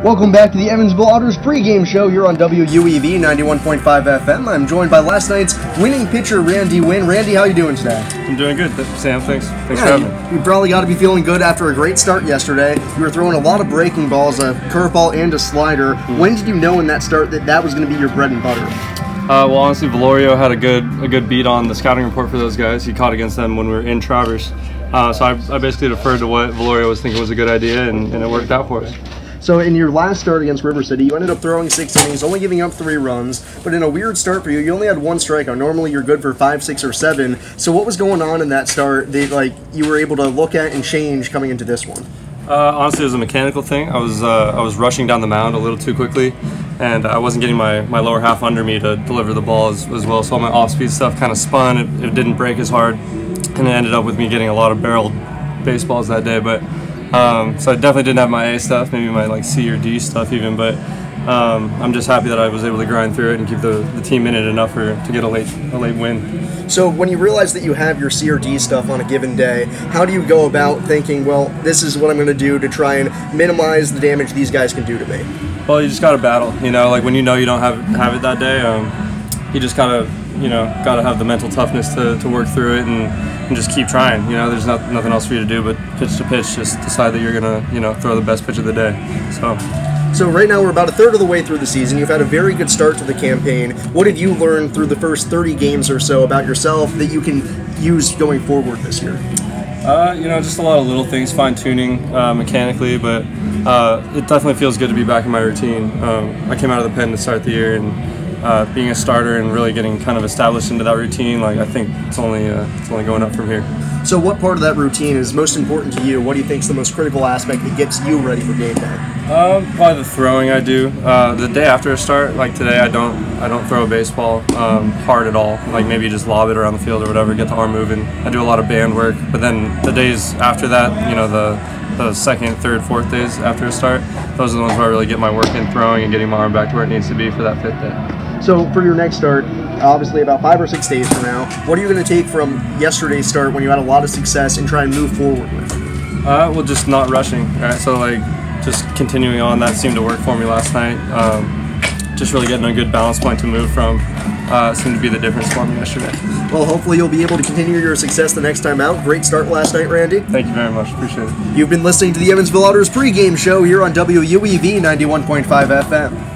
Welcome back to the Evansville Otters pregame show here on WUEV 91.5 FM. I'm joined by last night's winning pitcher, Randy Wynne. Randy, how are you doing today? I'm doing good, Sam. Thanks for having me. You probably got to be feeling good after a great start yesterday. You were throwing a lot of breaking balls, a curveball and a slider. When did you know in that start that that was going to be your bread and butter? Well, honestly, Valorio had a good beat on the scouting report for those guys. He caught against them when we were in Traverse. So I basically deferred to what Valorio was thinking was a good idea, and it worked out for us. So in your last start against River City, you ended up throwing 6 innings, only giving up 3 runs, but in a weird start for you, you only had 1 strikeout. Normally you're good for 5, 6, or 7. So what was going on in that start that you were able to look at and change coming into this one? Honestly, it was a mechanical thing. I was rushing down the mound a little too quickly, and I wasn't getting my lower half under me to deliver the ball as well. So all my off-speed stuff kind of spun. It didn't break as hard, and it ended up with me getting a lot of barreled baseballs that day. But so I definitely didn't have my A stuff, maybe my C or D stuff even, but I'm just happy that I was able to grind through it and keep the team in it enough to get a late win. So when you realize that you have your C or D stuff on a given day, how do you go about thinking, well, this is what I'm going to do to try and minimize the damage these guys can do to me? Well, you just got to battle, like when you know you don't have it that day, you just got to have the mental toughness to work through it and just keep trying. There's nothing else for you to do but pitch to pitch. Just decide that you're gonna throw the best pitch of the day. So right now we're about a third of the way through the season. You've had a very good start to the campaign. What did you learn through the first 30 games or so about yourself that you can use going forward this year? Just a lot of little things, fine-tuning mechanically, but it definitely feels good to be back in my routine. I came out of the pen to start the year, and being a starter and really getting kind of established into that routine, I think it's only going up from here. So what part of that routine is most important to you? What do you think is the most critical aspect that gets you ready for game day? Probably the throwing I do. The day after a start, like today, I don't throw a baseball hard at all. Maybe just lob it around the field or whatever, get the arm moving. I do a lot of band work, but then the days after that, the second, third, fourth days after a start, those are the ones where I really get my work in throwing and getting my arm back to where it needs to be for that 5th day. So for your next start, obviously about 5 or 6 days from now, what are you going to take from yesterday's start when you had a lot of success and try and move forward with? Well, just not rushing. Right? So just continuing on, that seemed to work for me last night. Just really getting a good balance point to move from seemed to be the difference for me yesterday. Well, hopefully you'll be able to continue your success the next time out. Great start last night, Randy. Thank you very much. Appreciate it. You've been listening to the Evansville Otters pregame show here on WUEV 91.5 FM.